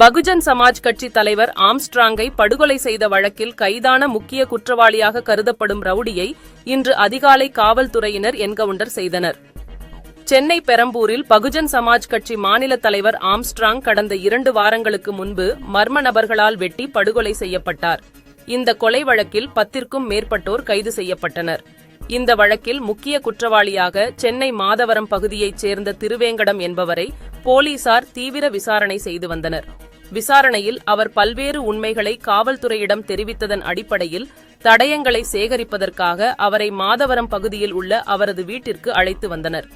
பகுஜன் சமாஜ் கட்சி தலைவர் ஆம்ஸ்ட்ராங்கை படுகொலை செய்த வழக்கில் கைதான முக்கிய குற்றவாளியாக கருதப்படும் ரவுடியை இன்று அதிகாலை காவல்துறையினர் என்கவுண்டர் செய்தனர். சென்னை பெரம்பூரில் பகுஜன் சமாஜ் கட்சி மாநில தலைவர் ஆம்ஸ்ட்ராங் கடந்த 2 வாரங்களுக்கு முன்பு மர்ம நபர்களால் வெட்டி படுகொலை செய்யப்பட்டார். இந்த கொலை வழக்கில் 10க்கும் மேற்பட்டோர் கைது செய்யப்பட்டனர். இந்த வழக்கில் முக்கிய குற்றவாளியாக சென்னை மாதவரம் பகுதியைச் சேர்ந்த திருவேங்கடம் என்பவரை போலீசார் தீவிர விசாரணை செய்து வந்தனர். விசாரணையில் அவர் பல்வேறு உண்மைகளை காவல்துறையிடம் தெரிவித்ததன் அடிப்படையில் தடயங்களை சேகரிப்பதற்காக அவரை மாதவரம் பகுதியில் உள்ள அவரது வீட்டிற்கு அழைத்து வந்தனர்.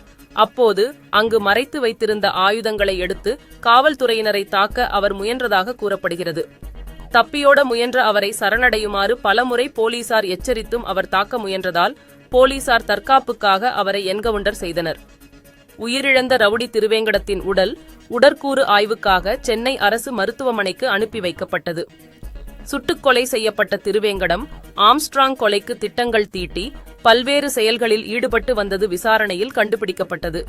அப்போது அங்கு மறைத்து வைத்திருந்த ஆயுதங்களை எடுத்து காவல்துறையினரை தாக்க அவர் முயன்றதாக கூறப்படுகிறது. தப்பியோட முயன்ற அவரை சரணடையுமாறு பலமுறை போலீசார் எச்சரித்தும் அவர் தாக்க முயன்றதால் போலீசார் தற்காப்புக்காக அவரை என்கவுண்டர் செய்தனர். உயிரிழந்த ரவுடி திருவேங்கடத்தின் உடல் உடற்கூறு ஆய்வுக்காக சென்னை அரசு மருத்துவமனைக்கு அனுப்பி வைக்கப்பட்டது. சுட்டுக்கொலை செய்யப்பட்ட திருவேங்கடம் ஆம்ஸ்ட்ராங் கொலைக்கு திட்டங்கள் தீட்டி பல்வேறு செயல்களில் ஈடுபட்டு வந்தது விசாரணையில் கண்டுபிடிக்கப்பட்டது.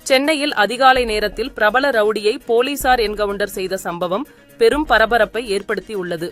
சென்னையில் அதிகாலை நேரத்தில் பிரபல ரவுடியை போலீசார் என்கவுண்டர் செய்த சம்பவம் பெரும் பரபரப்பை ஏற்படுத்தியுள்ளது.